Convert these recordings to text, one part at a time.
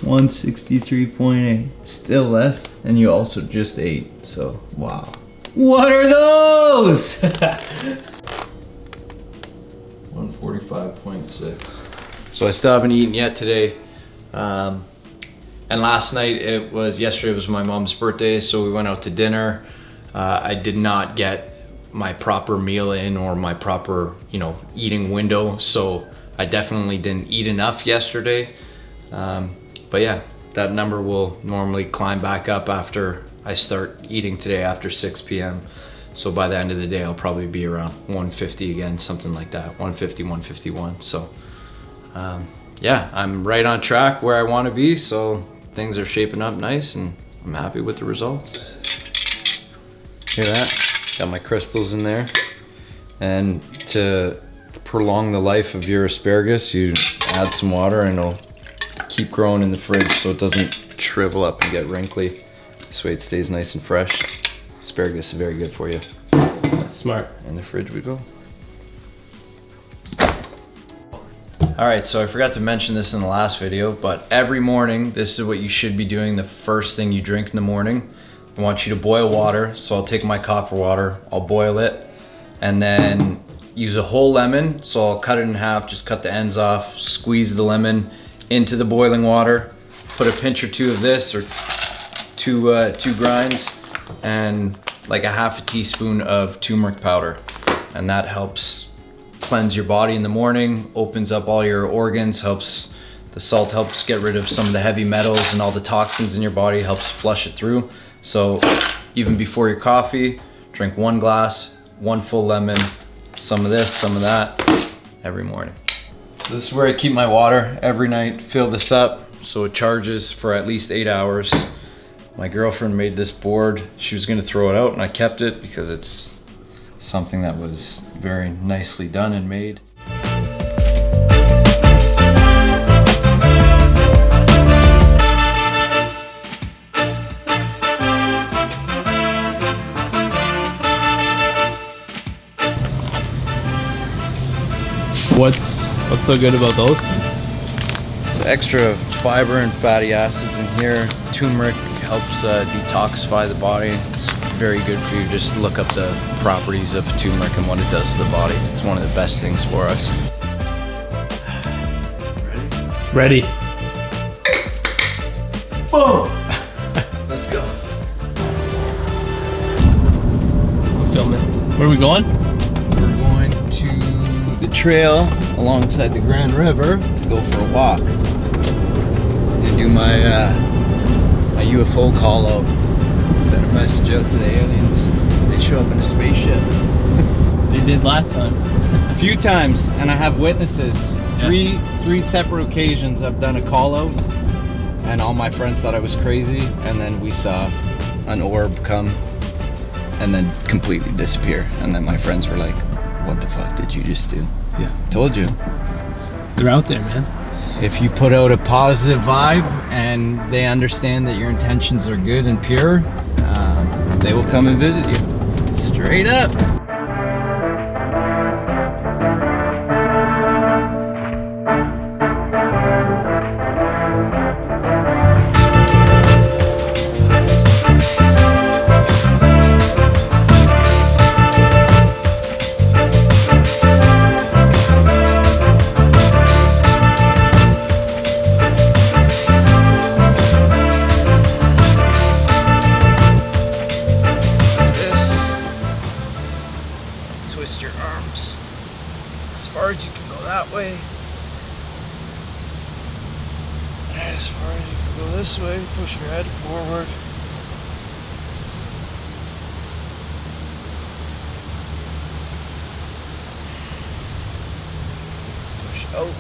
$163.8, still less, and you also just ate, so wow. What are those? 145.6. So I still haven't eaten yet today. And yesterday was my mom's birthday, so we went out to dinner. I did not get my proper meal in or my proper, eating window, so I definitely didn't eat enough yesterday. But yeah, that number will normally climb back up after I start eating today after 6 p.m. So by the end of the day, I'll probably be around 150 again, something like that, 150, 151. So yeah, I'm right on track where I want to be. So things are shaping up nice and I'm happy with the results. Hear that? Got my crystals in there. And to prolong the life of your asparagus, you add some water and it'll keep growing in the fridge so it doesn't shrivel up and get wrinkly. This way it stays nice and fresh. Asparagus is very good for you. Smart. In the fridge we go. Alright, so I forgot to mention this in the last video, but every morning, this is what you should be doing the first thing you drink in the morning. I want you to boil water, so I'll take my copper water, I'll boil it, and then use a whole lemon, so I'll cut it in half, just cut the ends off, squeeze the lemon into the boiling water, put a pinch or two of this, or two grinds, and like a half a teaspoon of turmeric powder. And that helps cleanse your body in the morning, opens up all your organs, the salt helps get rid of some of the heavy metals and all the toxins in your body, helps flush it through. So even before your coffee, drink 1 glass, 1 full lemon, some of this, some of that, every morning. So this is where I keep my water every night. Fill this up so it charges for at least 8 hours. My girlfriend made this board. She was gonna throw it out and I kept it because it's something that was very nicely done and made. What's so good about those? It's extra fiber and fatty acids in here. Turmeric helps detoxify the body. It's very good for you. Just look up the properties of turmeric and what it does to the body. It's one of the best things for us. Ready. Boom! Let's go. We're filming. Where are we going? We're going to the trail alongside the Grand River to go for a walk. And do my my UFO call out. Send a message out to the aliens, see if they show up in a spaceship. They did last time. A few times, and I have witnesses. Three separate occasions I've done a call out, and all my friends thought I was crazy, and then we saw an orb come and then completely disappear. And then my friends were like, what the fuck did you just do? Yeah. Told you. They're out there, man. If you put out a positive vibe and they understand that your intentions are good and pure, they will come and visit you. Straight up. Twist your arms as far as you can go that way. As far as you can go this way, push your head forward. Push out.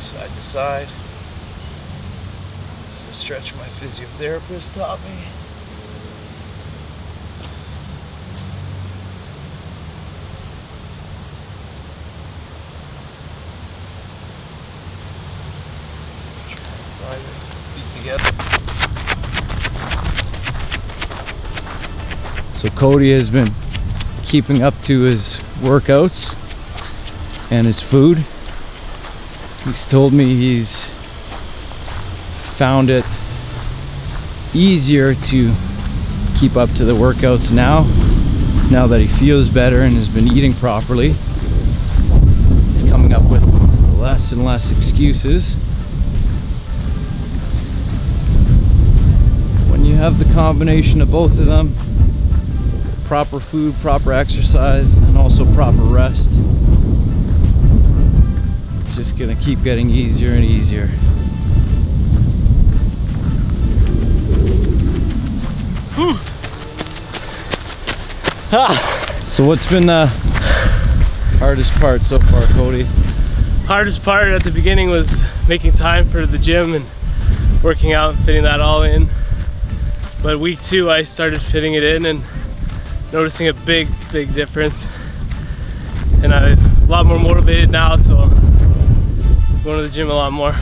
side to side. This is a stretch my physiotherapist taught me. Feet together. So Cody has been keeping up to his workouts and his food. He's told me he's found it easier to keep up to the workouts now that he feels better and has been eating properly. He's coming up with less and less excuses. When you have the combination of both of them, proper food, proper exercise, and also proper rest, it's just gonna keep getting easier and easier. So what's been the hardest part so far, Cody? Hardest part at the beginning was making time for the gym and working out and fitting that all in. But week 2 I started fitting it in and noticing a big difference. And I'm a lot more motivated now, so I'm going to the gym a lot more.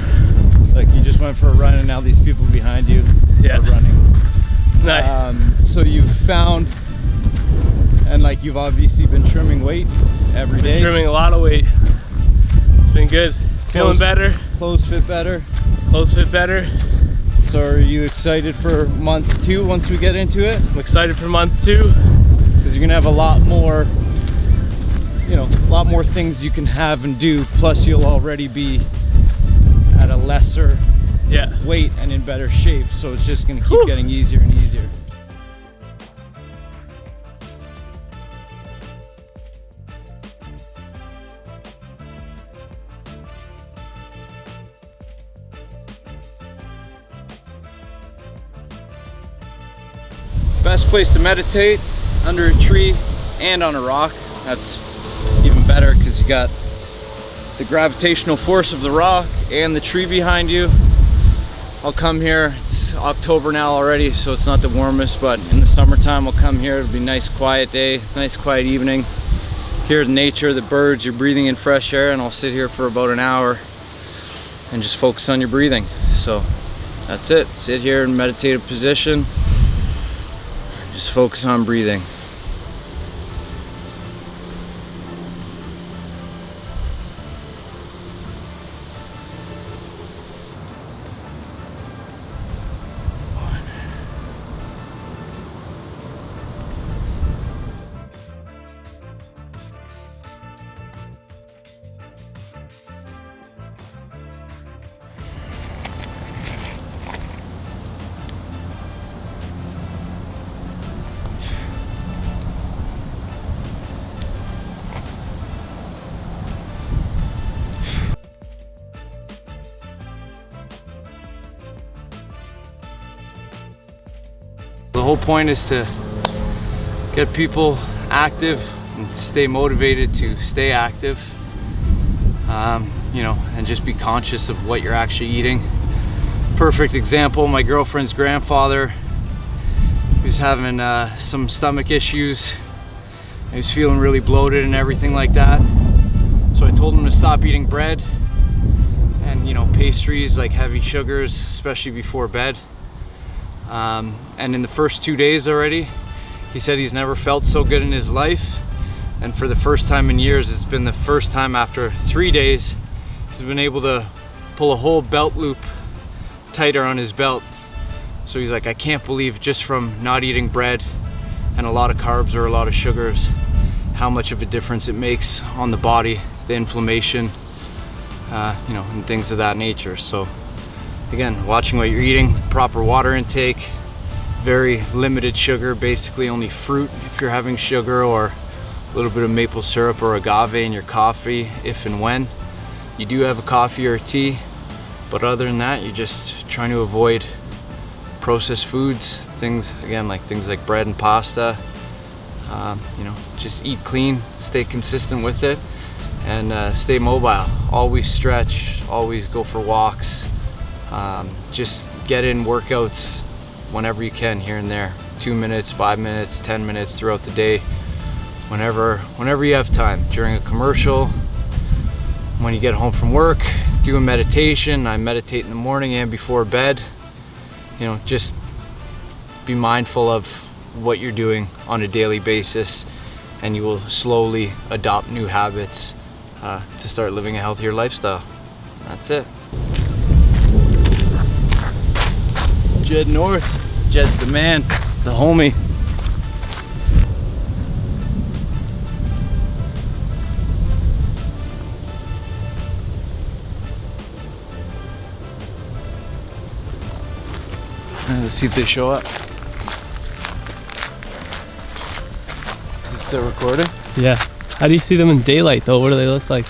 Like you just went for a run and now these people behind you are running. Nice. So you've found, and like you've obviously been trimming weight every day. Trimming a lot of weight. It's been good. Feeling better. Clothes fit better. Clothes fit better. So are you excited for month 2 once we get into it? I'm excited for month 2. Because you're gonna have a lot more, you know, a lot more things you can have and do. Plus you'll already be at a lesser weight and in better shape. So it's just gonna keep getting easier and easier. Best place to meditate, under a tree and on a rock. That's even better because you got the gravitational force of the rock and the tree behind you. I'll come here, it's October now already, so it's not the warmest, but in the summertime I'll come here. It'll be a nice quiet day, nice quiet evening. Hear the nature, the birds, you're breathing in fresh air, and I'll sit here for about an hour and just focus on your breathing. So that's it, sit here in meditative position. Just focus on breathing. The whole point is to get people active and stay motivated to stay active, you know, and just be conscious of what you're actually eating. Perfect example, my girlfriend's grandfather, he was having some stomach issues. He was feeling really bloated and everything like that. So I told him to stop eating bread and, you know, pastries like heavy sugars, especially before bed. And in the first 2 days already, he said he's never felt so good in his life. And for the first time in years, it's been the first time after 3 days, he's been able to pull a whole belt loop tighter on his belt. So he's like, I can't believe just from not eating bread and a lot of carbs or a lot of sugars, how much of a difference it makes on the body, the inflammation, you know, and things of that nature. So again, watching what you're eating, proper water intake, very limited sugar, basically only fruit if you're having sugar, or a little bit of maple syrup or agave in your coffee if and when you do have a coffee or a tea. But other than that, you're just trying to avoid processed foods, things like bread and pasta. You know, just eat clean, stay consistent with it, and stay mobile. Always stretch, always go for walks. Just get in workouts whenever you can, here and there. 2 minutes, 5 minutes, 10 minutes throughout the day. Whenever you have time. During a commercial, when you get home from work, do a meditation. I meditate in the morning and before bed. You know, just be mindful of what you're doing on a daily basis, and you will slowly adopt new habits to start living a healthier lifestyle. That's it. Jed North. Jed's the man, the homie. Let's see if they show up. Is this still recording? Yeah. How do you see them in daylight though? What do they look like?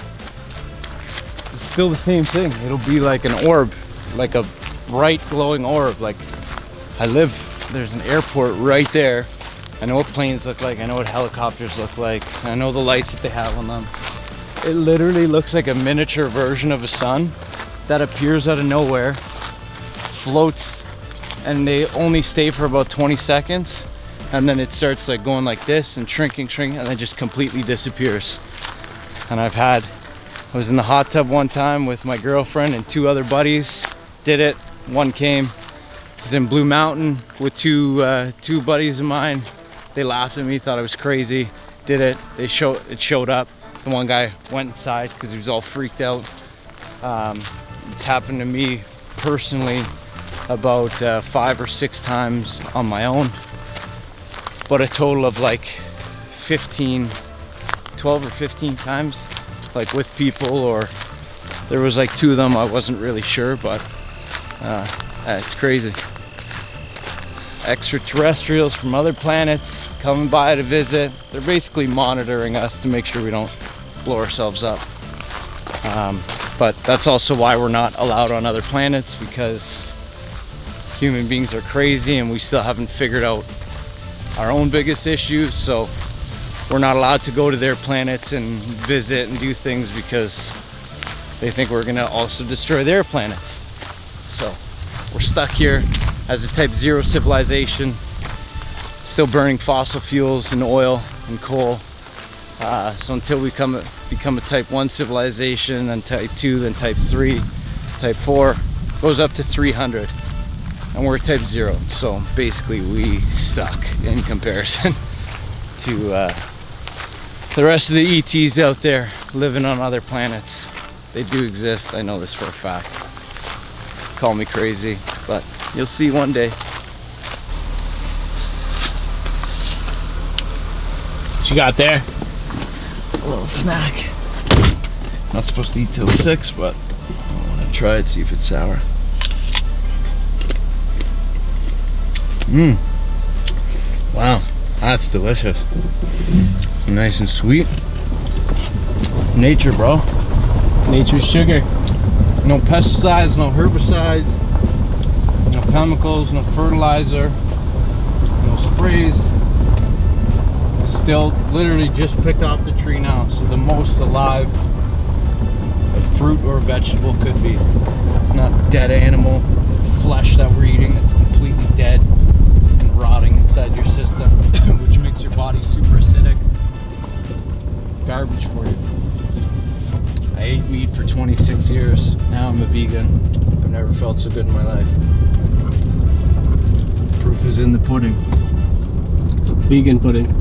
It's still the same thing. It'll be like an orb, like a bright glowing orb. Like there's an airport right there. I know what planes look like. I know what helicopters look like. I know the lights that they have on them. It literally looks like a miniature version of a sun that appears out of nowhere, floats, and they only stay for about 20 seconds, and then it starts like going like this and shrinking, and then just completely disappears. And I was in the hot tub one time with my girlfriend and 2 other buddies, did it. One came, was in Blue Mountain with two buddies of mine. They laughed at me, thought I was crazy, did it. It showed up. The one guy went inside because he was all freaked out. It's happened to me personally about 5 or 6 times on my own, but a total of like 12 or 15 times, like with people, or there was like 2 of them I wasn't really sure, but it's crazy. Extraterrestrials from other planets coming by to visit. They're basically monitoring us to make sure we don't blow ourselves up. But that's also why we're not allowed on other planets, because human beings are crazy and we still haven't figured out our own biggest issues. So we're not allowed to go to their planets and visit and do things because they think we're gonna also destroy their planets. So we're stuck here as a type 0 civilization, still burning fossil fuels and oil and coal. So until we become a type 1 civilization, then type 2, then type 3, type 4, goes up to 300. And we're type 0, so basically we suck in comparison to the rest of the ETs out there living on other planets. They do exist, I know this for a fact. Call me crazy, but you'll see one day. What you got there? A little snack. Not supposed to eat till 6, but I want to try it, see if it's sour. Wow, that's delicious. Nice and sweet. Nature, bro. Nature's sugar. No pesticides, no herbicides, no chemicals, no fertilizer, no sprays. Still literally just picked off the tree now, so the most alive a fruit or vegetable could be. It's not dead animal flesh that we're eating, it's completely dead and rotting inside your system, which makes your body super acidic. Garbage for you. I ate meat for 26 years. Now I'm a vegan. I've never felt so good in my life. Proof is in the pudding. Vegan pudding.